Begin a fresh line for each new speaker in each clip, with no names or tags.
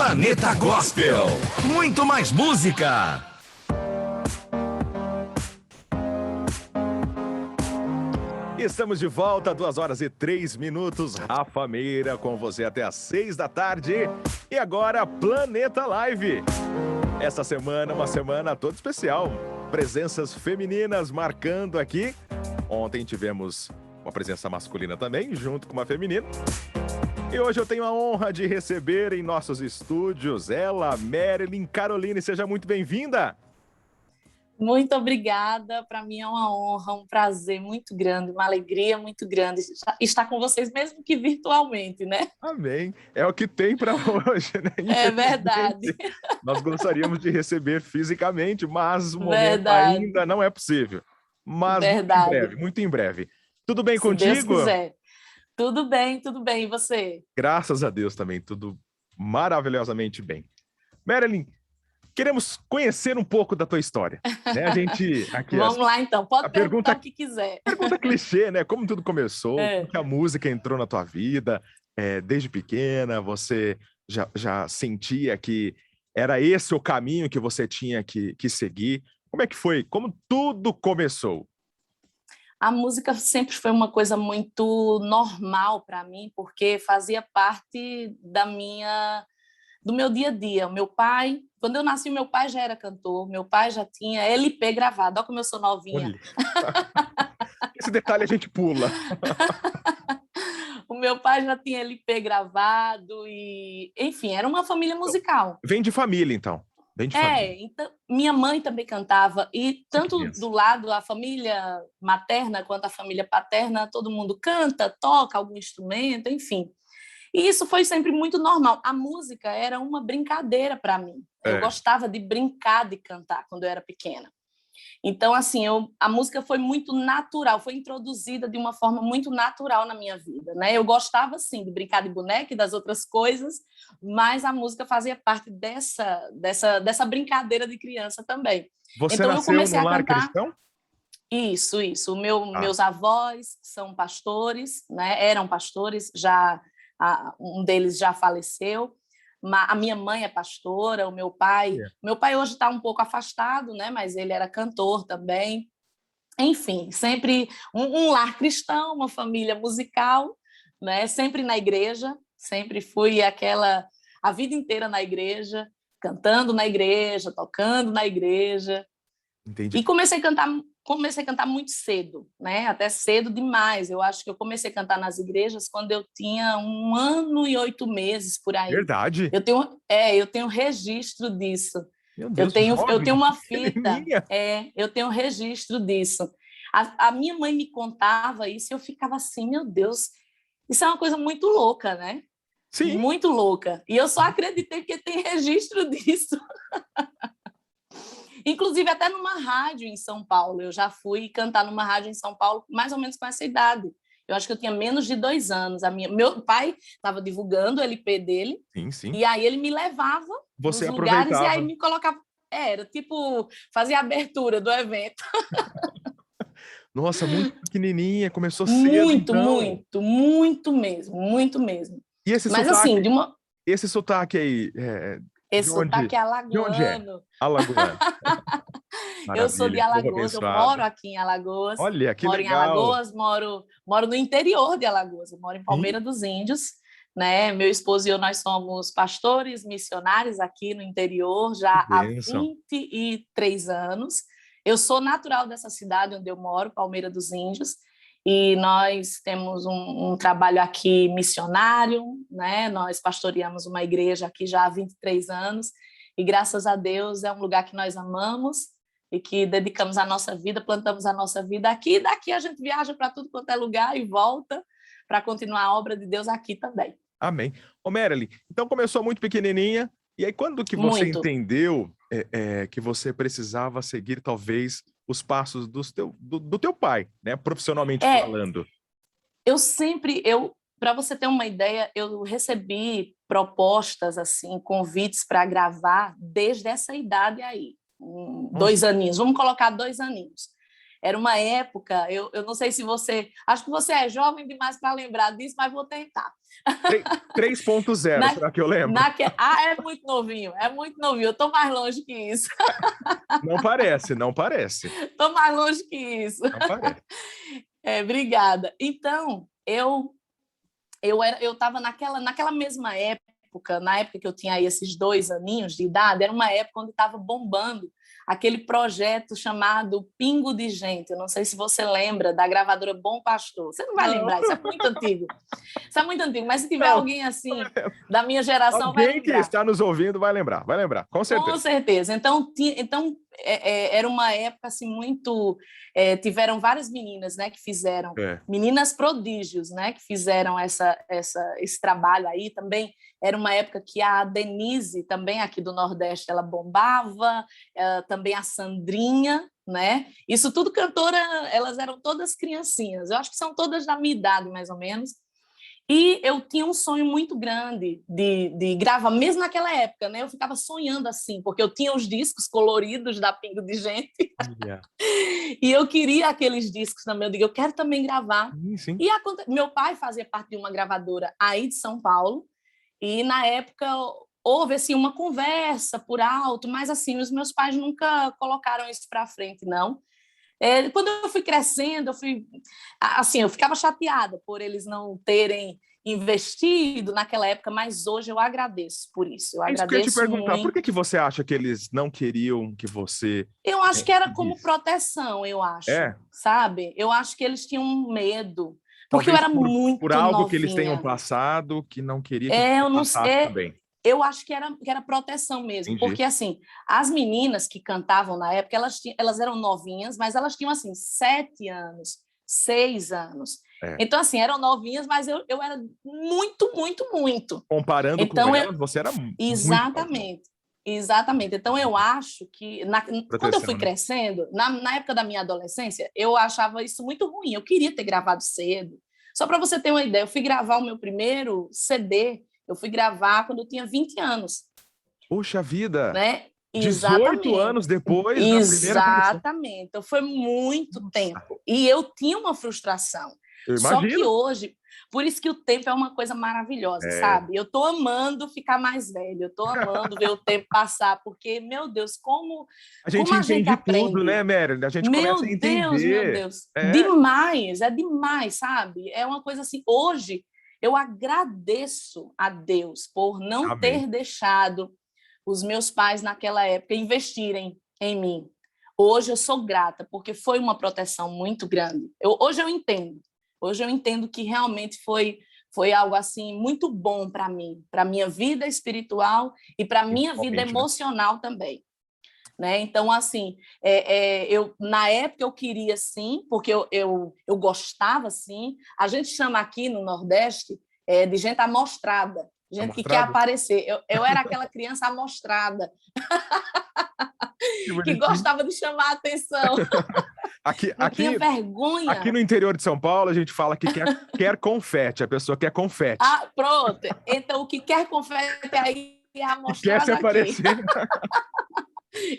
Planeta Gospel. Muito mais música.
Estamos de volta, 2h03. Rafa Meira com você até às 6 da tarde. E agora, Planeta Live. Essa semana, uma semana toda especial. Presenças femininas marcando aqui. Ontem tivemos uma presença masculina também, junto com uma feminina. E hoje eu tenho a honra de receber em nossos estúdios ela, Marilyn Caroline. Seja muito bem-vinda.
Muito obrigada, para mim é uma honra, um prazer muito grande, uma alegria muito grande estar com vocês, mesmo que virtualmente, né?
Amém. É o que tem para hoje, né?
É verdade.
Nós gostaríamos de receber fisicamente, mas o momento ainda não é possível. Mas muito em breve. Tudo bem contigo?
Se Deus quiser. Tudo bem. E você?
Graças a Deus também, tudo maravilhosamente bem. Marilyn, queremos conhecer um pouco da tua história. Né? A gente aqui
Vamos lá, então. Pode perguntar o que quiser.
Pergunta clichê, né? Como tudo começou, como que a música entrou na tua vida, desde pequena, você já sentia que era esse o caminho que você tinha que seguir? Como é que foi? Como tudo começou?
A música sempre foi uma coisa muito normal para mim, porque fazia parte do meu dia a dia. O meu pai, quando eu nasci, meu pai já era cantor, meu pai já tinha LP gravado. Olha como eu sou novinha.
Esse detalhe a gente pula.
O meu pai já tinha LP gravado e, enfim, era uma família musical.
Vem de família, então.
Então, minha mãe também cantava, e tanto do lado, a família materna quanto a família paterna, todo mundo canta, toca algum instrumento, enfim. E isso foi sempre muito normal. A música era uma brincadeira para mim. Eu gostava de brincar de cantar quando eu era pequena. Então, assim, a música foi muito natural, foi introduzida de uma forma muito natural na minha vida, né? Eu gostava, sim, de brincar de boneca e das outras coisas, mas a música fazia parte dessa brincadeira de criança também.
Você
então,
nasceu
eu comecei
no
a
lar
cantar...
cristão?
Isso. Meus avós são pastores, né? Eram pastores, um deles já faleceu. A minha mãe é pastora, o meu pai hoje está um pouco afastado, né? Mas ele era cantor também. Enfim, sempre um lar cristão, uma família musical, né? Sempre na igreja, sempre fui a vida inteira na igreja, cantando na igreja, tocando na igreja.
Entendi.
E comecei a cantar muito cedo, né? Até cedo demais. Eu acho que eu comecei a cantar nas igrejas quando eu tinha 1 ano e 8 meses, por aí.
Verdade?
Eu tenho registro disso.
Meu Deus,
eu tenho uma fita. Eu tenho registro disso. A minha mãe me contava isso e eu ficava assim, meu Deus, isso é uma coisa muito louca, né?
Sim.
Muito louca. E eu só acreditei porque tem registro disso. Inclusive, até numa rádio em São Paulo. Eu já fui cantar numa rádio em São Paulo, mais ou menos com essa idade. Eu acho que eu tinha menos de 2 anos. Meu pai estava divulgando o LP dele.
Sim.
E aí ele me levava
Você
nos lugares e aí
aproveitava.
me colocava... Era tipo, fazia a abertura do evento.
Nossa, muito pequenininha, começou cedo, então.
Muito mesmo.
E esse
Mas
sotaque,
assim,
esse sotaque aí,
esse sotaque é
de onde é?
alagoano.
Alagoano.
Eu sou de Alagoas, eu moro aqui em Alagoas.
Olha, que
moro
legal.
Em Alagoas, moro no interior de Alagoas, eu moro em Palmeira dos Índios, né? Meu esposo e eu, nós somos pastores missionários aqui no interior já há 23 anos. Eu sou natural dessa cidade onde eu moro, Palmeira dos Índios, e nós temos um trabalho aqui missionário, né? Nós pastoreamos uma igreja aqui já há 23 anos, e graças a Deus é um lugar que nós amamos e que dedicamos a nossa vida, plantamos a nossa vida aqui, e daqui a gente viaja para tudo quanto é lugar e volta para continuar a obra de Deus aqui também.
Amém. Ô, Marilyn, então começou muito pequenininha, e aí quando que você entendeu que você precisava seguir, talvez, os passos do teu pai, né, profissionalmente falando?
Para você ter uma ideia, eu recebi propostas, assim, convites para gravar desde essa idade aí, 2 aninhos, vamos colocar 2 aninhos. Era uma época, eu não sei se você... Acho que você é jovem demais para lembrar disso, mas vou tentar.
3.0, será que eu lembro?
É muito novinho, é muito novinho. Eu estou mais longe que isso.
Não parece, não parece.
Estou mais longe que isso.
Não parece.
Obrigada. Então, eu estava naquela mesma época, na época que eu tinha aí esses 2 aninhos de idade, era uma época onde estava bombando aquele projeto chamado Pingo de Gente. Eu não sei se você lembra da gravadora Bom Pastor. Você não vai lembrar, isso é muito antigo. Isso é muito antigo, mas se tiver alguém assim da minha geração vai lembrar.
Alguém que está nos ouvindo vai lembrar, com certeza.
Com certeza. Então era uma época assim muito... tiveram várias meninas, né, que fizeram, meninas prodígios, né, que fizeram esse trabalho aí também. Era uma época que a Denise, também aqui do Nordeste, ela bombava, também a Sandrinha, né? Isso tudo cantora, elas eram todas criancinhas. Eu acho que são todas da minha idade, mais ou menos. E eu tinha um sonho muito grande de gravar, mesmo naquela época, né? Eu ficava sonhando assim, porque eu tinha os discos coloridos da Pingo de Gente.
Yeah.
E eu queria aqueles discos também. Eu digo, eu quero também gravar.
Sim.
E meu pai fazia parte de uma gravadora aí de São Paulo. E, na época, houve assim, uma conversa por alto, mas assim, os meus pais nunca colocaram isso para frente, não. Quando eu fui crescendo, eu ficava chateada por eles não terem investido naquela época, mas hoje eu agradeço por isso. Eu agradeço
que eu ia te perguntar,
muito.
por que você acha que eles não queriam que você...
Eu acho que era como proteção, sabe? Eu acho que eles tinham medo. Porque
talvez
eu era muito
por algo
novinha.
Que eles tenham passado, que não queria que você passasse também.
Eu acho que era proteção mesmo.
Entendi.
Porque, assim, as meninas que cantavam na época, elas eram novinhas, mas elas tinham, assim, 7 anos, 6 anos. Então, assim, eram novinhas, mas eu era muito, muito, muito.
Comparando com elas, você era muito...
Exatamente. Então, eu acho que, quando eu fui crescendo, na época da minha adolescência, eu achava isso muito ruim. Eu queria ter gravado cedo. Só para você ter uma ideia, eu fui gravar o meu primeiro CD, eu fui gravar quando eu tinha 20 anos.
Puxa vida!
Né?
18 anos depois da primeira canção.
Exatamente. Então, foi muito tempo. E eu tinha uma frustração. Só que hoje... Por isso que o tempo é uma coisa maravilhosa, sabe? Eu estou amando ficar mais velha, eu estou amando ver o tempo passar, porque, meu Deus, como
a gente aprende tudo, né, Mary? A gente começa a entender.
Meu Deus. Demais, é demais, sabe? É uma coisa assim, hoje eu agradeço a Deus por não ter deixado os meus pais naquela época investirem em mim. Hoje eu sou grata, porque foi uma proteção muito grande. Hoje eu entendo. Hoje eu entendo que realmente foi algo assim muito bom para mim, para minha vida espiritual e para minha vida emocional também, né? Então, assim, na época eu queria sim, porque eu gostava sim. A gente chama aqui no Nordeste de gente amostrada, gente que quer aparecer. Eu era aquela criança amostrada que gostava de chamar a atenção. Tinha vergonha.
Aqui no interior de São Paulo, a gente fala que quer confete, a pessoa quer confete.
Ah, pronto. Então, o que quer confete aí é amostrado.
Quer se aparecer.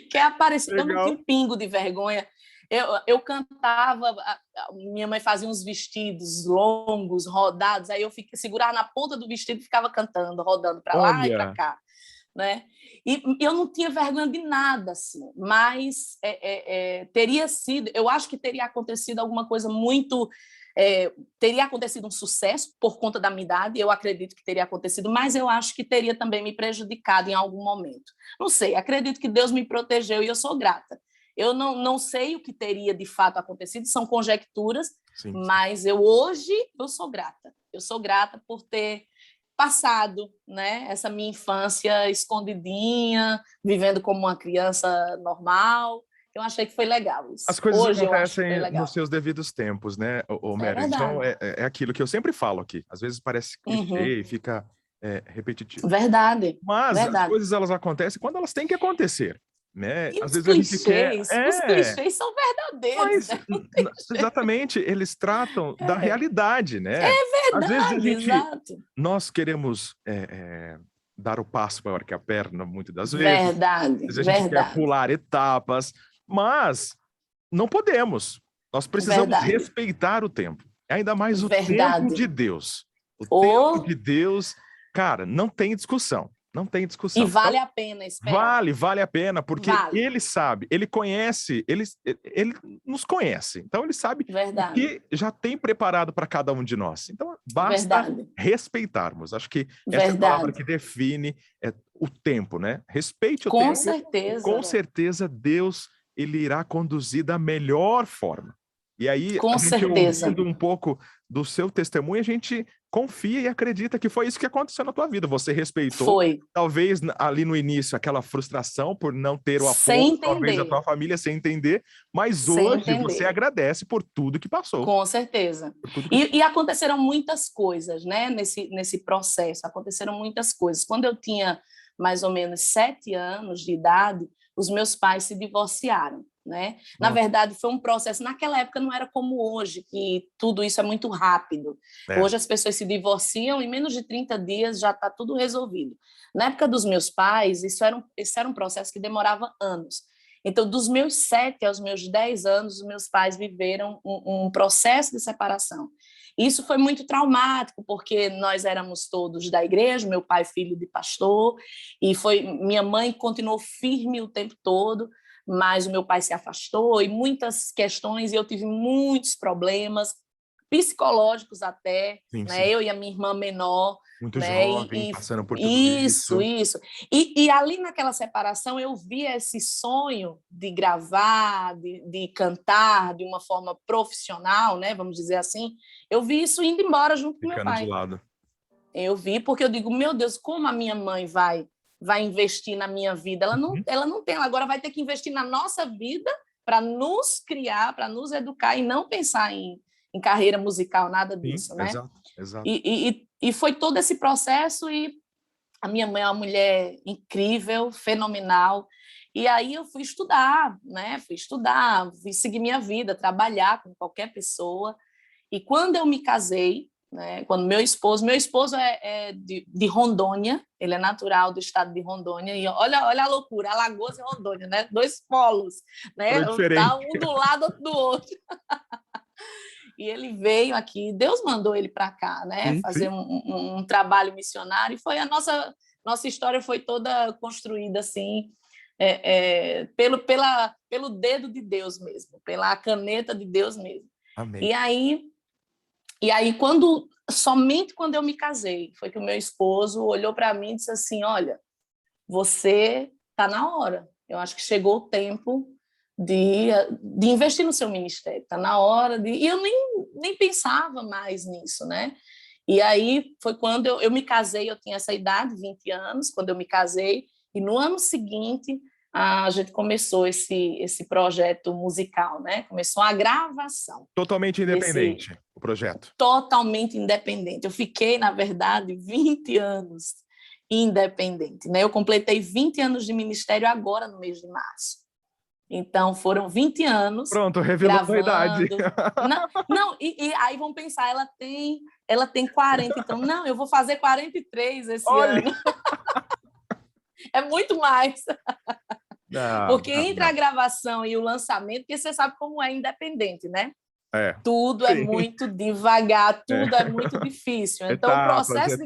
Quer aparecer. Legal. Eu não tinha um pingo de vergonha. Eu cantava, minha mãe fazia uns vestidos longos, rodados, aí eu segurava na ponta do vestido e ficava cantando, rodando para lá e para cá. Né? E eu não tinha vergonha de nada, assim, mas teria sido, eu acho que teria acontecido alguma coisa muito, teria acontecido um sucesso por conta da minha idade, eu acredito que teria acontecido, mas eu acho que teria também me prejudicado em algum momento. Não sei, acredito que Deus me protegeu e eu sou grata. Eu não sei o que teria de fato acontecido, são conjecturas, sim. Mas hoje eu sou grata. Eu sou grata por ter passado, né, essa minha infância escondidinha, vivendo como uma criança normal. Eu achei que foi legal isso.
As coisas hoje acontecem nos seus devidos tempos, né, Mary? Então, é aquilo que eu sempre falo aqui. Às vezes parece clichê e fica repetitivo.
Verdade.
Mas
as
coisas elas acontecem quando elas têm que acontecer. Né?
Às vezes a gente quer... Os clichês são verdadeiros.
Mas, exatamente, eles tratam da realidade, né?
É verdade,
às vezes
exato.
Nós queremos dar o passo maior que a perna, muitas das vezes.
Verdade,
às vezes a gente quer pular etapas, mas não podemos. Nós precisamos respeitar o tempo. Ainda mais o tempo de Deus. O tempo de Deus, cara, não tem discussão. Não tem discussão.
E vale a pena esperar.
Vale a pena, porque ele sabe, ele conhece, ele nos conhece. Então, ele sabe o que já tem preparado para cada um de nós. Então, basta respeitarmos. Acho que essa é a palavra que define o tempo, né? Respeite o tempo.
Com certeza.
Com certeza, Deus, ele irá conduzir da melhor forma. E aí,
com certeza,
ouvindo um pouco do seu testemunho, a gente confia e acredita que foi isso que aconteceu na tua vida. Você respeitou, talvez ali no início, aquela frustração por não ter o apoio, talvez da tua família, sem entender, mas hoje você agradece por tudo que passou.
Com certeza. E aconteceram muitas coisas, né, nesse processo, aconteceram muitas coisas. Quando eu tinha mais ou menos 7 anos de idade, os meus pais se divorciaram. Né? Na verdade, foi um processo. Naquela época não era como hoje, que tudo isso é muito rápido. Hoje as pessoas se divorciam e em menos de 30 dias já está tudo resolvido. Na época dos meus pais, isso era um processo que demorava anos. Então, dos meus 7 aos meus 10 anos, os meus pais viveram um processo de separação. Isso foi muito traumático, porque nós éramos todos da igreja, meu pai filho de pastor, e minha mãe continuou firme o tempo todo, mas o meu pai se afastou, e muitas questões, e eu tive muitos problemas psicológicos até, né? Eu e a minha irmã menor.
Muito jovem, passando por tudo isso.
E ali naquela separação eu via esse sonho de gravar, de cantar de uma forma profissional, né? Vamos dizer assim. Eu vi isso indo embora junto com meu pai.
De lado.
Eu vi, porque eu digo, meu Deus, como a minha mãe vai investir na minha vida? Ela não tem, ela agora vai ter que investir na nossa vida para nos criar, para nos educar e não pensar em carreira musical, nada disso, né?
Exato.
E foi todo esse processo, e a minha mãe é uma mulher incrível, fenomenal, e aí eu fui estudar, né? Fui seguir minha vida, trabalhar com qualquer pessoa, e quando eu me casei, né, quando meu esposo é de Rondônia, ele é natural do estado de Rondônia, e olha a loucura, Alagoas e Rondônia, né? 2 polos, né? Tá um do lado, outro do outro. E ele veio aqui, Deus mandou ele para cá, né? Fazer um trabalho missionário, e foi a nossa história foi toda construída assim, pelo dedo de Deus mesmo, pela caneta de Deus mesmo.
Amém.
E aí, somente quando eu me casei, foi que o meu esposo olhou para mim e disse assim, olha, você está na hora, eu acho que chegou o tempo de investir no seu ministério, está na hora de... E eu nem pensava mais nisso, né? E aí foi quando eu me casei, eu tinha essa idade, 20 anos, quando eu me casei, e no ano seguinte a gente começou esse projeto musical, né? Começou a gravação.
Totalmente independente, o projeto.
Totalmente independente. Eu fiquei, na verdade, 20 anos independente, né? Eu completei 20 anos de ministério agora, no mês de março. Então, foram 20 anos.
Pronto, revelou a idade.
E aí vão pensar, ela tem 40, então, não, eu vou fazer 43 esse ano. É muito mais. Porque entre a gravação e o lançamento, porque você sabe como é independente, né? Tudo é muito devagar, tudo é muito difícil. Então, o processo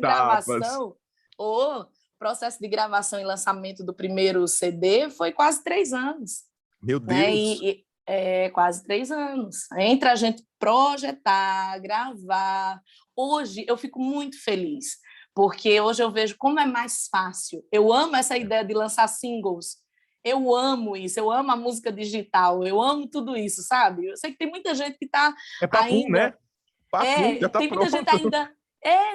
de gravação e lançamento do primeiro CD foi quase 3 anos.
Meu Deus!
Quase 3 anos. Entre a gente projetar, gravar. Hoje eu fico muito feliz, porque hoje eu vejo como é mais fácil. Eu amo essa ideia de lançar singles. Eu amo isso, eu amo a música digital, eu amo tudo isso, sabe? Eu sei que tem muita gente que está
ainda... né? Já tá
tem muita
pronto.
gente ainda...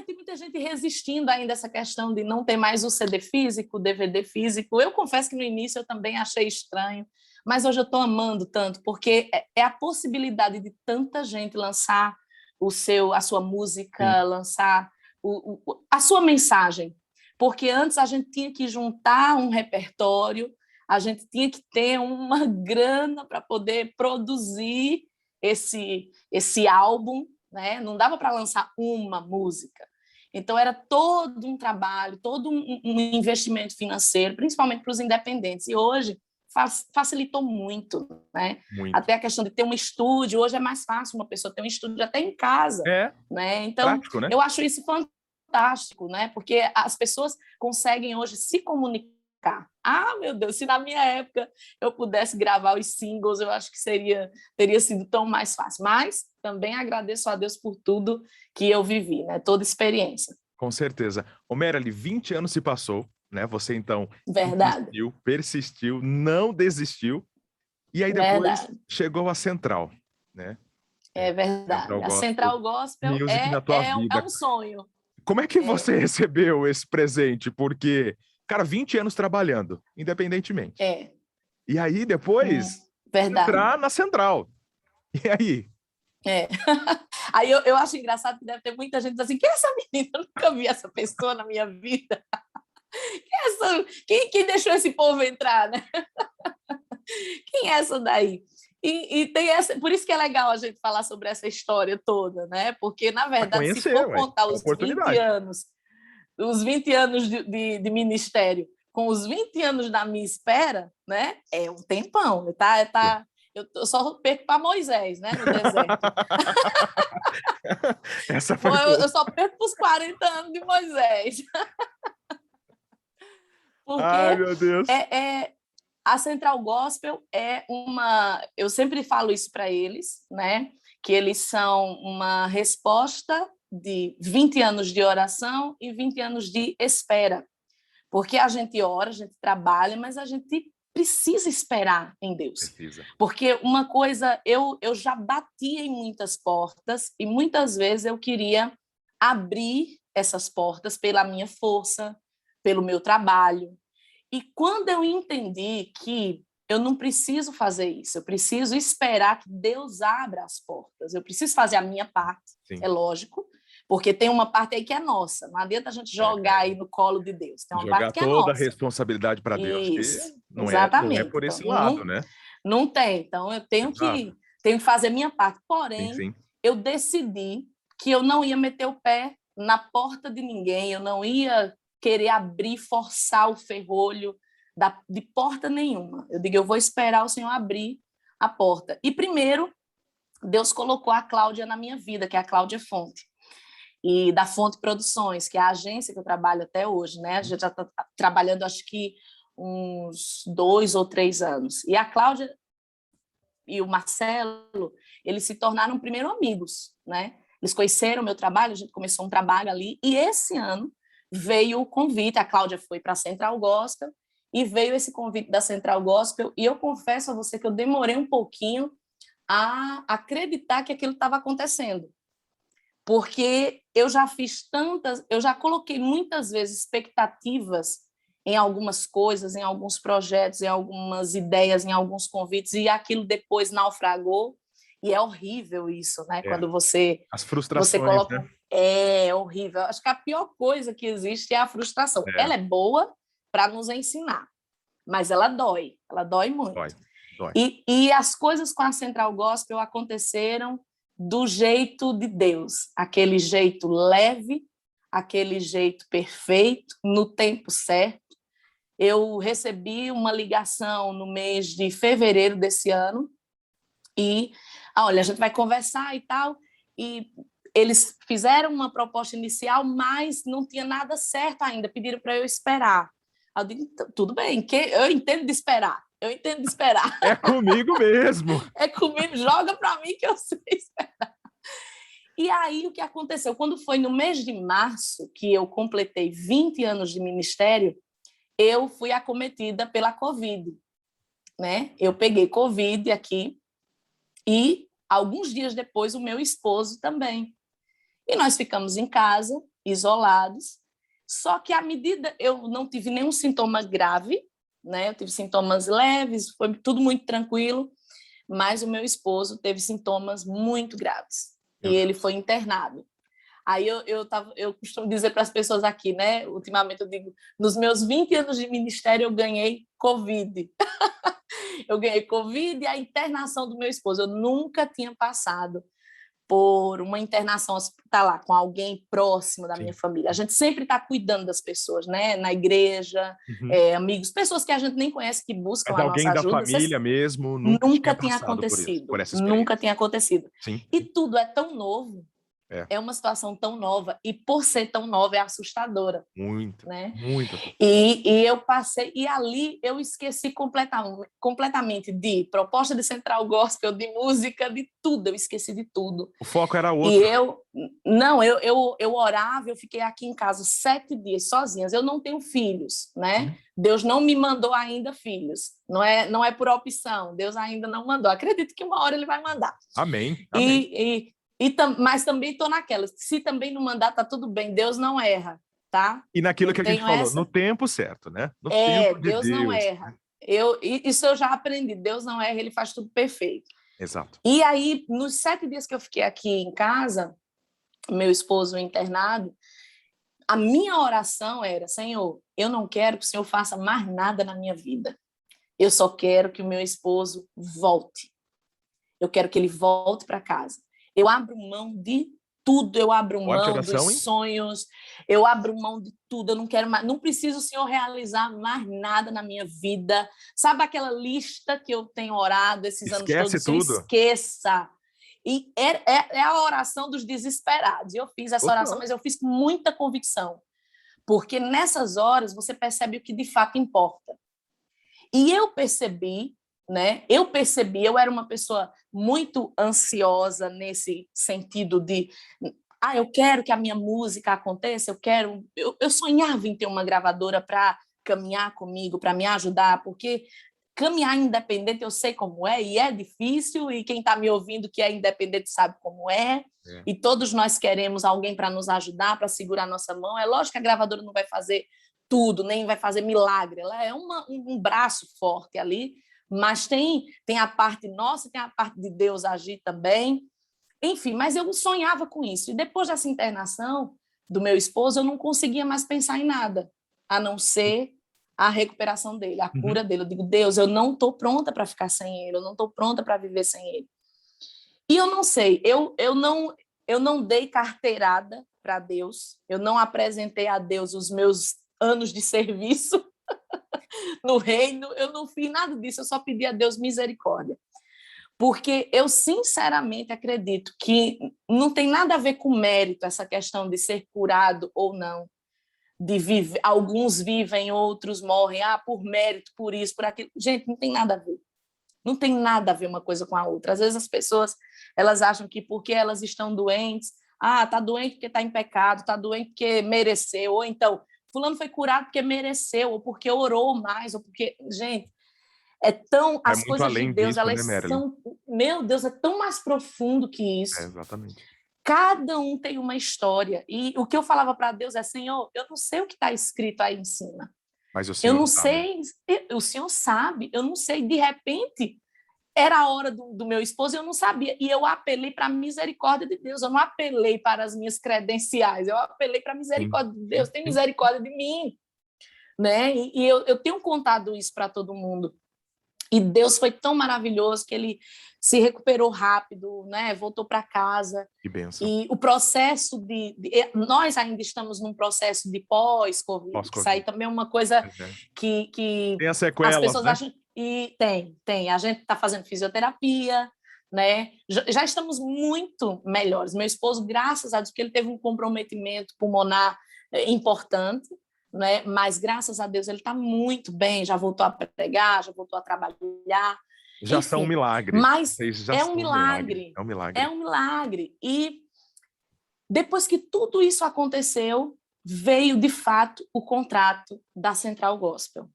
tem muita gente resistindo ainda a essa questão de não ter mais o CD físico, o DVD físico. Eu confesso que no início eu também achei estranho, mas hoje eu estou amando tanto, porque é a possibilidade de tanta gente lançar a sua música, lançar a sua mensagem. Porque antes a gente tinha que juntar um repertório, a gente tinha que ter uma grana para poder produzir esse álbum, né? Não dava para lançar uma música. Então, era todo um trabalho, todo um investimento financeiro, principalmente para os independentes. E hoje, facilitou muito, né?
Muito.
Até a questão de ter um estúdio, hoje é mais fácil uma pessoa ter um estúdio até em casa, né? Então,
prático, né?
eu acho isso fantástico, né? Porque as pessoas conseguem hoje se comunicar. Ah, meu Deus, se na minha época eu pudesse gravar os singles, eu acho que teria sido tão mais fácil. Mas também agradeço a Deus por tudo que eu vivi, né? Toda experiência.
Com certeza. Ô, Merely, 20 anos se passou, né? Você, então,
Verdade.
persistiu, não desistiu. E aí depois chegou a Central, né?
É verdade. A Central Gospel
Music na tua vida.
É um sonho.
Como é que você recebeu esse presente? Porque, cara, 20 anos trabalhando, independentemente. E aí, depois, entrar na Central. E aí?
Aí eu acho engraçado que deve ter muita gente assim, quem é essa menina? Eu nunca vi essa pessoa na minha vida. Quem deixou esse povo entrar, né? Quem é essa daí? E tem essa, por isso que é legal a gente falar sobre essa história toda, né? Porque, na verdade, se for contar os 20 anos de ministério com os 20 anos da minha espera, né? É um tempão. Eu só perco para Moisés, né? No deserto. Eu só perco para os 40 anos de Moisés. Porque
ai, meu Deus.
A Central Gospel é uma... Eu sempre falo isso para eles, né? Que eles são uma resposta de 20 anos de oração e 20 anos de espera. Porque a gente ora, a gente trabalha, mas a gente precisa esperar em Deus.
Precisa.
Porque uma coisa, eu já bati em muitas portas e muitas vezes eu queria abrir essas portas pela minha força, pelo meu trabalho. E quando eu entendi que eu não preciso fazer isso, eu preciso esperar que Deus abra as portas, eu preciso fazer a minha parte, é lógico, porque tem uma parte aí que é nossa, não adianta a gente jogar aí no colo de Deus, tem uma parte que é nossa.
Jogar toda a responsabilidade para Deus,
isso,
não
exatamente.
É por esse lado, né?
Não tem, então eu tenho que fazer a minha parte, porém, eu decidi que eu não ia meter o pé na porta de ninguém, eu não ia querer abrir, forçar o ferrolho de porta nenhuma. Eu digo, eu vou esperar o Senhor abrir a porta. E primeiro, Deus colocou a Cláudia na minha vida, que é a Cláudia Fonte, e da Fonte Produções, que é a agência que eu trabalho até hoje, né? A gente já está trabalhando, acho que uns 2 ou 3 anos. E a Cláudia e o Marcelo, eles se tornaram primeiro amigos, né? Eles conheceram o meu trabalho, a gente começou um trabalho ali, e esse ano veio o convite, a Cláudia foi para a Central Gospel, e veio esse convite da Central Gospel, e eu confesso a você que eu demorei um pouquinho a acreditar que aquilo estava acontecendo, porque eu já coloquei muitas vezes expectativas em algumas coisas, em alguns projetos, em algumas ideias, em alguns convites, e aquilo depois naufragou, e é horrível isso, né? Quando você...
As frustrações,
você coloca...
né?
É horrível. Acho que a pior coisa que existe é a frustração. Ela é boa para nos ensinar, mas ela dói muito.
Dói.
E as coisas com a Central Gospel aconteceram do jeito de Deus, aquele jeito leve, aquele jeito perfeito, no tempo certo. Eu recebi uma ligação no mês de fevereiro desse ano e, olha, a gente vai conversar e tal, e eles fizeram uma proposta inicial, mas não tinha nada certo ainda, pediram para eu esperar. Eu digo, tudo bem, eu entendo de esperar,
É comigo mesmo.
É comigo, joga para mim que eu sei esperar. E aí, o que aconteceu? Quando foi no mês de março, que eu completei 20 anos de ministério, eu fui acometida pela Covid, né? Eu peguei Covid aqui e, alguns dias depois, o meu esposo também. E nós ficamos em casa, isolados, só que à medida eu não tive nenhum sintoma grave, né? Eu tive sintomas leves, foi tudo muito tranquilo, mas o meu esposo teve sintomas muito graves e ele foi internado. Aí eu costumo dizer para as pessoas aqui, né? Ultimamente eu digo, nos meus 20 anos de ministério eu ganhei Covid. Eu ganhei Covid e a internação do meu esposo. Eu nunca tinha passado por uma internação hospitalar com alguém próximo da
Sim.
minha família. A gente sempre está cuidando das pessoas, né? Na igreja, amigos, pessoas que a gente nem conhece, que buscam
Mas
a nossa
alguém da
ajuda.
família mesmo nunca tinha
Tinha
passado por isso,
acontecido,
por essa
nunca
experiência.
tinha acontecido.
Sim.
E tudo é tão novo,
É.
é uma situação tão nova, e por ser tão nova é assustadora.
Muito,
né?
muito.
E eu passei, e ali eu esqueci completamente de proposta de central gospel, de música, de tudo, eu esqueci de tudo.
O foco era outro.
E eu orava, eu fiquei aqui em casa 7 dias sozinha, eu não tenho filhos, né? Deus não me mandou ainda filhos, não é por opção, Deus ainda não mandou, acredito que uma hora Ele vai mandar.
Amém, amém.
Mas também estou naquela, se também não mandar, tá tudo bem, Deus não erra, tá?
E naquilo que a gente falou, no tempo certo, né? No tempo de
Deus não erra. Isso eu já aprendi, Deus não erra, Ele faz tudo perfeito.
Exato.
E aí, nos 7 dias que eu fiquei aqui em casa, meu esposo internado, a minha oração era: Senhor, eu não quero que o Senhor faça mais nada na minha vida. Eu só quero que o meu esposo volte. Eu quero que ele volte para casa. Eu abro mão de tudo, eu abro mão dos sonhos, eu abro mão de tudo, eu não quero mais, não preciso o Senhor realizar mais nada na minha vida. Sabe aquela lista que eu tenho orado esses anos todos? Esqueça. E é a oração dos desesperados. Eu fiz essa oração, mas eu fiz com muita convicção, porque nessas horas você percebe o que de fato importa. E eu percebi, eu era uma pessoa muito ansiosa nesse sentido de eu quero que a minha música aconteça, eu sonhava em ter uma gravadora para caminhar comigo, para me ajudar, porque caminhar independente eu sei como é, e é difícil, e quem está me ouvindo que é independente sabe como é, e todos nós queremos alguém para nos ajudar, para segurar nossa mão. É lógico que a gravadora não vai fazer tudo, nem vai fazer milagre, ela é um braço forte ali, mas tem a parte nossa, tem a parte de Deus agir também. Enfim, mas eu sonhava com isso. E depois dessa internação do meu esposo, eu não conseguia mais pensar em nada, a não ser a recuperação dele, a cura dele. Eu digo: Deus, eu não estou pronta para ficar sem ele, eu não estou pronta para viver sem ele. E eu não sei, eu não dei carteirada para Deus, eu não apresentei a Deus os meus anos de serviço no reino, eu não fiz nada disso, eu só pedi a Deus misericórdia. Porque eu sinceramente acredito que não tem nada a ver com mérito essa questão de ser curado ou não, de viver, alguns vivem, outros morrem, por mérito, por isso, por aquilo. Gente, não tem nada a ver. Não tem nada a ver uma coisa com a outra. Às vezes as pessoas, elas acham que porque elas estão doentes, tá doente porque está em pecado, está doente porque mereceu, ou então fulano foi curado porque mereceu, ou porque orou mais, ou porque... Gente, as coisas de Deus,
disso,
elas são... Meu Deus, é tão mais profundo que isso.
Exatamente.
Cada um tem uma história. E o que eu falava para Deus é: Senhor, eu não sei o que está escrito aí em cima.
Mas o Senhor
sei, o Senhor sabe, eu não sei. De repente, era a hora do meu esposo e eu não sabia. E eu apelei para a misericórdia de Deus, eu não apelei para as minhas credenciais, eu apelei para a misericórdia de Deus. Tem misericórdia de mim. Né? E eu tenho contado isso para todo mundo. E Deus foi tão maravilhoso que ele se recuperou rápido, né? Voltou para casa.
Que bênção.
E o processo nós ainda estamos num processo de pós-Covid. Isso aí também é uma coisa que
tem as sequelas,
as pessoas
né?
acham. E tem. A gente está fazendo fisioterapia, né? Já estamos muito melhores. Meu esposo, graças a Deus, que ele teve um comprometimento pulmonar importante, né? Mas graças a Deus ele está muito bem, já voltou a pregar, já voltou a trabalhar.
Já são milagres.
Mas
é um milagre.
É um milagre. E depois que tudo isso aconteceu, veio de fato o contrato da Central Gospel.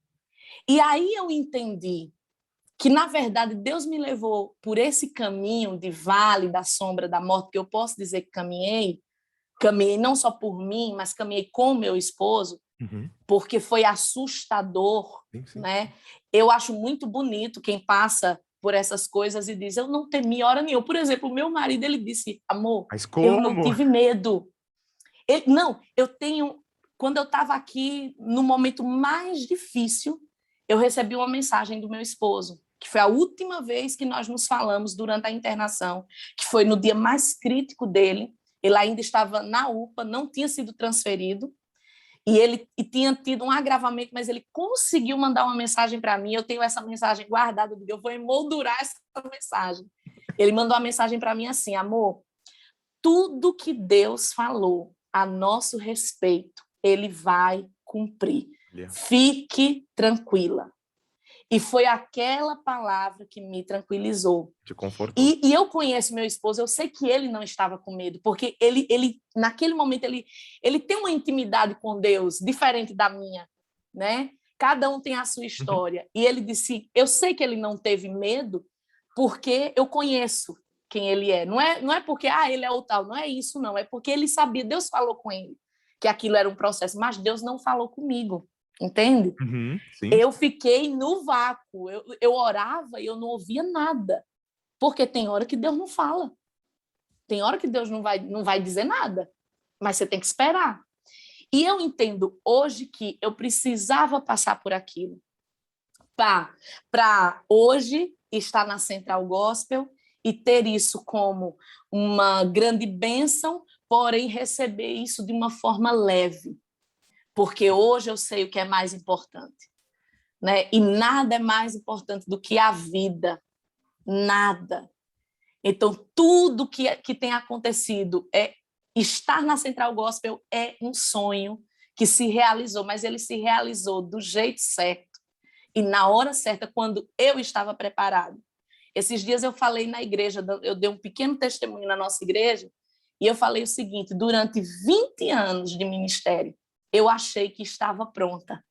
E aí eu entendi que, na verdade, Deus me levou por esse caminho de vale da sombra da morte, que eu posso dizer que caminhei não só por mim, mas caminhei com meu esposo, porque foi assustador,
sim.
Né? Eu acho muito bonito quem passa por essas coisas e diz: eu não temi hora nenhuma. Por exemplo, o meu marido, ele disse: amor, eu não tive medo. Quando eu estava aqui, no momento mais difícil, eu recebi uma mensagem do meu esposo. que foi a última vez que nós nos falamos durante a internação, que foi no dia mais crítico dele. Ele ainda estava na UPA, não tinha sido transferido, e ele tinha tido um agravamento, mas ele conseguiu mandar uma mensagem para mim. Eu tenho essa mensagem guardada, eu vou emoldurar essa mensagem. Ele mandou uma mensagem para mim assim: amor, tudo que Deus falou a nosso respeito, ele vai cumprir. Fique tranquila. E foi aquela palavra que me tranquilizou.
Te confortou.
E eu conheço meu esposo, eu sei que ele não estava com medo, porque ele naquele momento, ele tem uma intimidade com Deus diferente da minha, né? Cada um tem a sua história. E ele disse, eu sei que ele não teve medo, porque eu conheço quem ele é. Não é porque, ele é o tal, não é isso, não. É porque ele sabia, Deus falou com ele que aquilo era um processo, mas Deus não falou comigo. Entende?
Sim.
Eu fiquei no vácuo, eu orava e eu não ouvia nada, porque tem hora que Deus não fala, tem hora que Deus não vai dizer nada, mas você tem que esperar. E eu entendo hoje que eu precisava passar por aquilo para hoje estar na Central Gospel e ter isso como uma grande bênção, porém receber isso de uma forma leve. Porque hoje eu sei o que é mais importante, né? E nada é mais importante do que a vida, nada. Então, tudo que tem acontecido, estar na Central Gospel é um sonho que se realizou, mas ele se realizou do jeito certo e na hora certa, quando eu estava preparado. Esses dias eu falei na igreja, eu dei um pequeno testemunho na nossa igreja, e eu falei o seguinte: durante 20 anos de ministério, eu achei que estava pronta.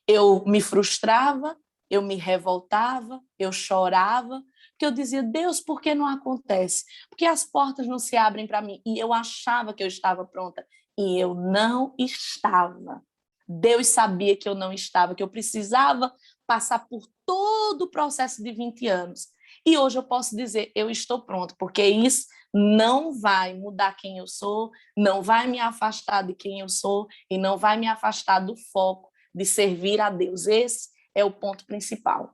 Eu me frustrava, eu me revoltava, eu chorava, porque eu dizia, Deus, por que não acontece? Porque as portas não se abrem para mim. E eu achava que eu estava pronta. E eu não estava. Deus sabia que eu não estava, que eu precisava passar por todo o processo de 20 anos. E hoje eu posso dizer, eu estou pronta, porque isso não vai mudar quem eu sou, não vai me afastar de quem eu sou e não vai me afastar do foco de servir a Deus. Esse é o ponto principal.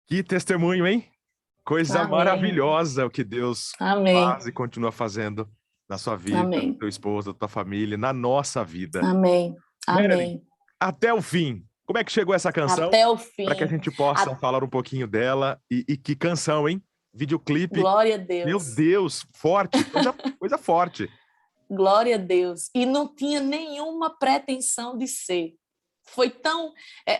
Que testemunho, hein? Coisa
Amém.
maravilhosa o que Deus faz e continua fazendo na sua vida, no teu esposo, na tua família, na nossa vida.
Amém.
Marilyn, até o fim. Como é que chegou essa canção?
Até o fim.
Para que a gente possa falar um pouquinho dela. E que canção, hein? Videoclipe.
Glória a Deus.
Meu Deus, forte. Coisa forte.
Glória a Deus. E não tinha nenhuma pretensão de ser. Foi tão...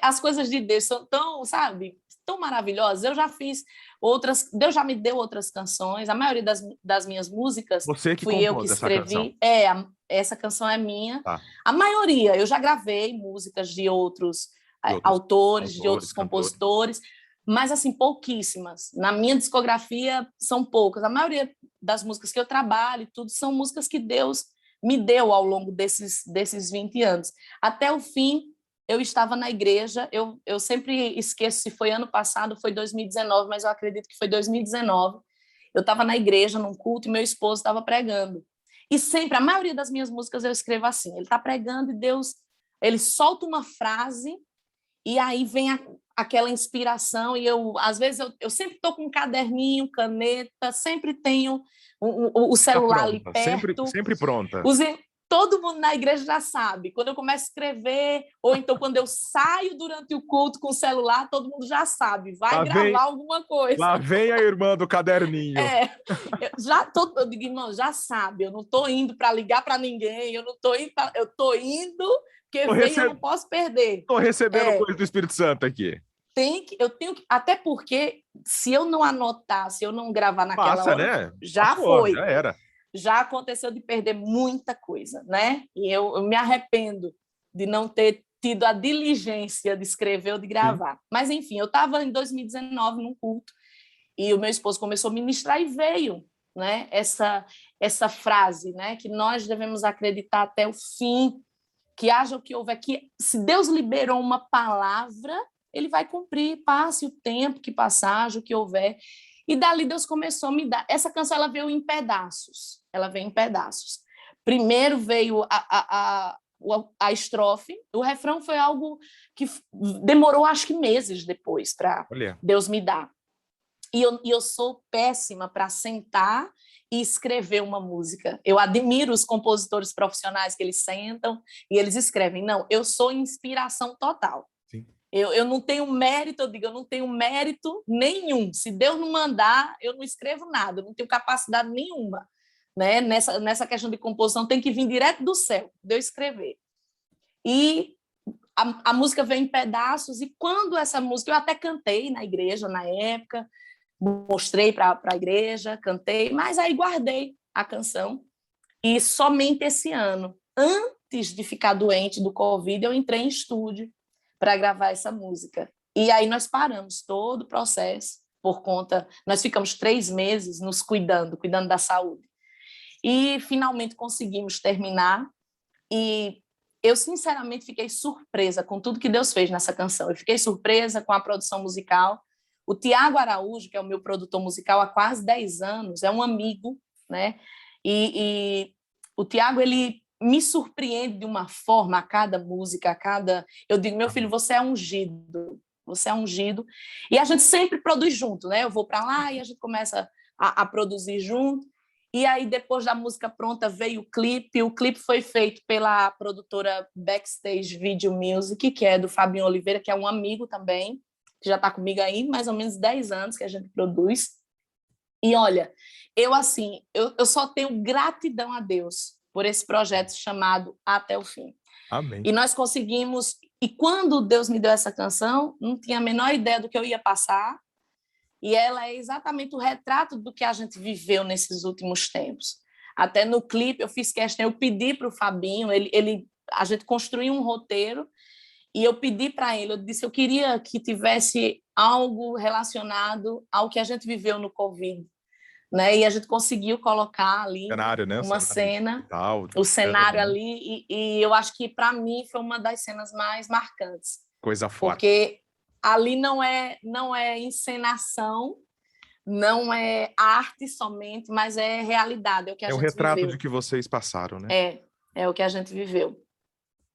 as coisas de Deus são tão, sabe, tão maravilhosas. Eu já fiz outras... Deus já me deu outras canções. A maioria das minhas músicas
Você que
fui eu que escrevi. Essa canção é minha. Tá. A maioria. Eu já gravei músicas de outros autores, de outros compositores, mas assim, pouquíssimas. Na minha discografia são poucas. A maioria das músicas que eu trabalho, tudo são músicas que Deus me deu ao longo desses 20 anos. Até o fim, eu estava na igreja, eu sempre esqueço se foi ano passado, foi 2019, mas eu acredito que foi 2019. Eu estava na igreja, num culto, e meu esposo estava pregando. E sempre, a maioria das minhas músicas eu escrevo assim, ele está pregando e Deus, ele solta uma frase, e aí vem aquela inspiração, e às vezes eu sempre estou com um caderninho, caneta, sempre tenho o celular ali perto.
Sempre pronta.
Todo mundo na igreja já sabe. Quando eu começo a escrever, ou então quando eu saio durante o culto com o celular, todo mundo já sabe. Vai gravar alguma coisa.
Lá vem a irmã do caderninho.
Eu digo, irmão, já sabe. Eu não estou indo para ligar para ninguém. Eu estou indo, porque eu não posso perder.
Estou recebendo coisa do Espírito Santo aqui.
Eu tenho que, até porque se eu não anotar, se eu não gravar naquela hora,
né?
Já foi.
Já era.
Já aconteceu de perder muita coisa, né? E eu me arrependo de não ter tido a diligência de escrever ou de gravar. Sim. Mas, enfim, eu estava em 2019 num culto e o meu esposo começou a ministrar e veio, né, essa frase, né, que nós devemos acreditar até o fim, que haja o que houver, que se Deus liberou uma palavra, ele vai cumprir, passe o tempo que passar, haja o que houver. E dali Deus começou a me dar... Essa canção ela veio em pedaços. Primeiro veio a estrofe. O refrão foi algo que demorou, acho que meses depois, para Deus me dar. eu sou péssima para sentar e escrever uma música. Eu admiro os compositores profissionais que eles sentam e eles escrevem. Não, eu sou inspiração total.
Sim.
Eu não tenho mérito, eu não tenho mérito nenhum. Se Deus não mandar, eu não escrevo nada, eu não tenho capacidade nenhuma. Né? Nessa questão de composição, tem que vir direto do céu, de eu escrever. E a música vem em pedaços, e quando essa música... Eu até cantei na igreja, na época, mostrei para a igreja, cantei, mas aí guardei a canção. E somente esse ano, antes de ficar doente do Covid, eu entrei em estúdio para gravar essa música. E aí nós paramos todo o processo por conta... Nós ficamos 3 meses nos cuidando da saúde. E finalmente conseguimos terminar. E eu, sinceramente, fiquei surpresa com tudo que Deus fez nessa canção. Eu fiquei surpresa com a produção musical. O Tiago Araújo, que é o meu produtor musical há quase 10 anos, é um amigo, né? E o Tiago, ele me surpreende de uma forma a cada música, a cada... Eu digo, meu filho, você é ungido. Você é ungido. E a gente sempre produz junto, né? Eu vou para lá e a gente começa a produzir junto. E aí, depois da música pronta, veio o clipe. O clipe foi feito pela produtora Backstage Video Music, que é do Fabinho Oliveira, que é um amigo também, que já está comigo aí mais ou menos 10 anos que a gente produz. E olha, eu só tenho gratidão a Deus por esse projeto chamado Até o Fim.
Amém.
E nós conseguimos... E quando Deus me deu essa canção, não tinha a menor ideia do que eu ia passar. E ela é exatamente o retrato do que a gente viveu nesses últimos tempos. Até no clipe eu fiz questão, eu pedi para o Fabinho, a gente construiu um roteiro e eu pedi para ele, eu disse, eu queria que tivesse algo relacionado ao que a gente viveu no Covid, né? E a gente conseguiu colocar ali
Cenário, né?
uma cena, o
né?
cenário ali, e eu acho que para mim foi uma das cenas mais marcantes.
Coisa forte.
Porque ali não é encenação, não é arte somente, mas é realidade, é o que a gente viveu. É o
retrato de que vocês passaram, né?
É o que a gente viveu.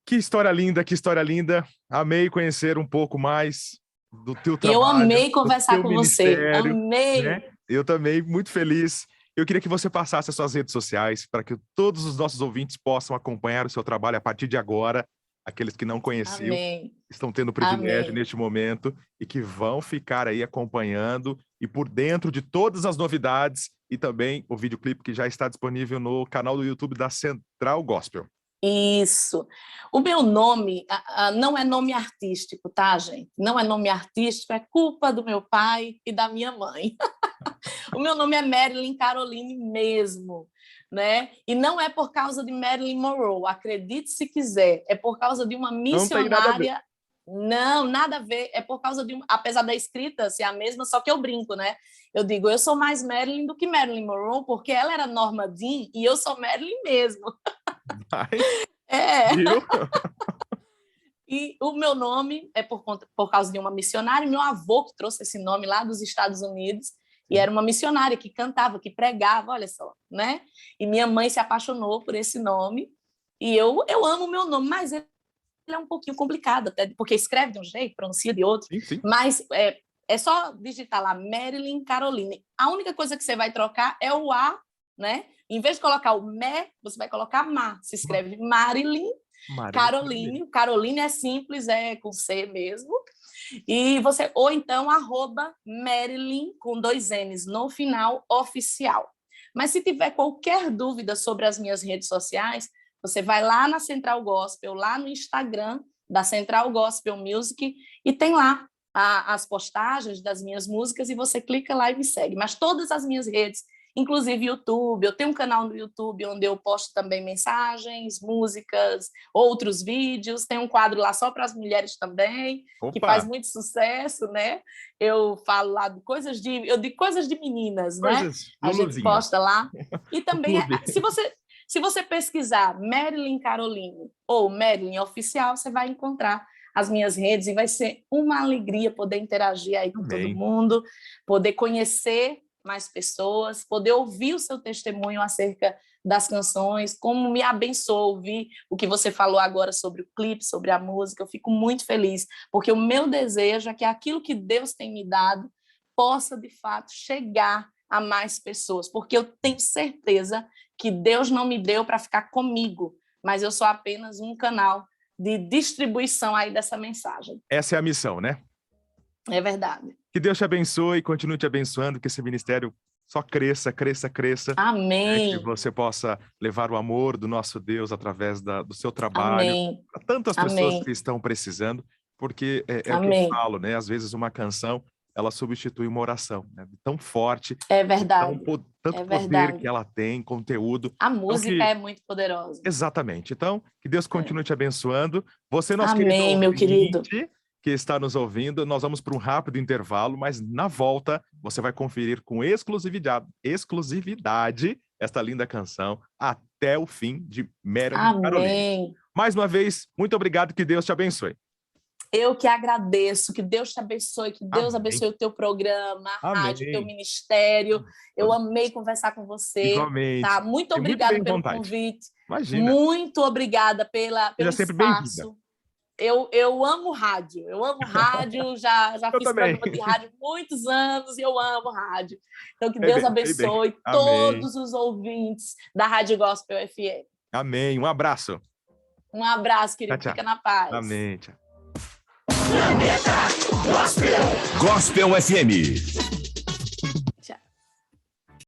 Que história linda, que história linda. Amei conhecer um pouco mais do teu trabalho.
Eu amei conversar com você,
amei. Né? Eu também, muito feliz. Eu queria que você passasse as suas redes sociais para que todos os nossos ouvintes possam acompanhar o seu trabalho a partir de agora. Aqueles que não conheciam, estão tendo privilégio neste momento e que vão ficar aí acompanhando e por dentro de todas as novidades e também o videoclipe que já está disponível no canal do YouTube da Central Gospel.
Isso. O meu nome não é nome artístico, tá, gente? Não é nome artístico, é culpa do meu pai e da minha mãe. O meu nome é Marilyn Caroline mesmo. Né? E não é por causa de Marilyn Monroe, acredite se quiser, é por causa de uma missionária. Não, nada a ver, é por causa de apesar da escrita ser a mesma, só que eu brinco, né? Eu digo, eu sou mais Marilyn do que Marilyn Monroe, porque ela era Norma Jean e eu sou Marilyn mesmo.
Viu?
E o meu nome é por causa de uma missionária, meu avô que trouxe esse nome lá dos Estados Unidos. E era uma missionária que cantava, que pregava, olha só, né? E minha mãe se apaixonou por esse nome. E eu amo o meu nome, mas ele é um pouquinho complicado, até porque escreve de um jeito, pronuncia de outro.
Sim.
Mas é só digitar lá, Marilyn Caroline. A única coisa que você vai trocar é o A, né? Em vez de colocar o Me, você vai colocar Ma. Se escreve Marilyn Caroline. Caroline é simples, é com C mesmo. E você, ou então @Marilyn com 2 N's no final, oficial. Mas se tiver qualquer dúvida sobre as minhas redes sociais, você vai lá na Central Gospel, lá no Instagram da Central Gospel Music, e tem lá as postagens das minhas músicas e você clica lá e me segue. Mas todas as minhas redes, inclusive YouTube, eu tenho um canal no YouTube onde eu posto também mensagens, músicas, outros vídeos, tem um quadro lá só para as mulheres também, que faz muito sucesso, né? Eu falo lá de coisas de meninas, né? A gente posta lá. E também, se você pesquisar Marilyn Caroline ou Marilyn Oficial, você vai encontrar as minhas redes e vai ser uma alegria poder interagir aí com todo mundo, poder conhecer mais pessoas, poder ouvir o seu testemunho acerca das canções, como me abençoou ouvir o que você falou agora sobre o clipe, sobre a música. Eu fico muito feliz, porque o meu desejo é que aquilo que Deus tem me dado possa, de fato, chegar a mais pessoas, porque eu tenho certeza que Deus não me deu para ficar comigo, mas eu sou apenas um canal de distribuição aí dessa mensagem.
Essa é a missão, né?
É verdade.
Que Deus te abençoe e continue te abençoando, que esse ministério só cresça, cresça, cresça.
Amém.
Que você possa levar o amor do nosso Deus através do seu trabalho para tantas pessoas que estão precisando, porque é o que eu falo, né? Às vezes uma canção, ela substitui uma oração, né? Tão forte,
é verdade.
tanto poder que ela tem, conteúdo.
A música é muito poderosa.
Exatamente. Então, que Deus continue te abençoando. Você, nosso
Amém, meu querido,
que está nos ouvindo, nós vamos para um rápido intervalo, mas na volta você vai conferir com exclusividade esta linda canção até o fim de Marilyn Caroline. Mais uma vez, muito obrigado, que Deus te abençoe.
Eu que agradeço, que Deus te abençoe, que Deus abençoe o teu programa, a rádio, o teu ministério. Eu amei conversar com você.
Igualmente.
Tá? Muito obrigada pelo convite.
Imagina.
Muito obrigada pelo espaço. Eu amo rádio, já fiz programa de rádio muitos anos e eu amo rádio. Então, que Deus abençoe todos os ouvintes da Rádio Gospel FM.
Amém. Um abraço.
Um abraço, querido.
Tchau.
Fica na paz.
Amém. Tchau.
Gospel FM.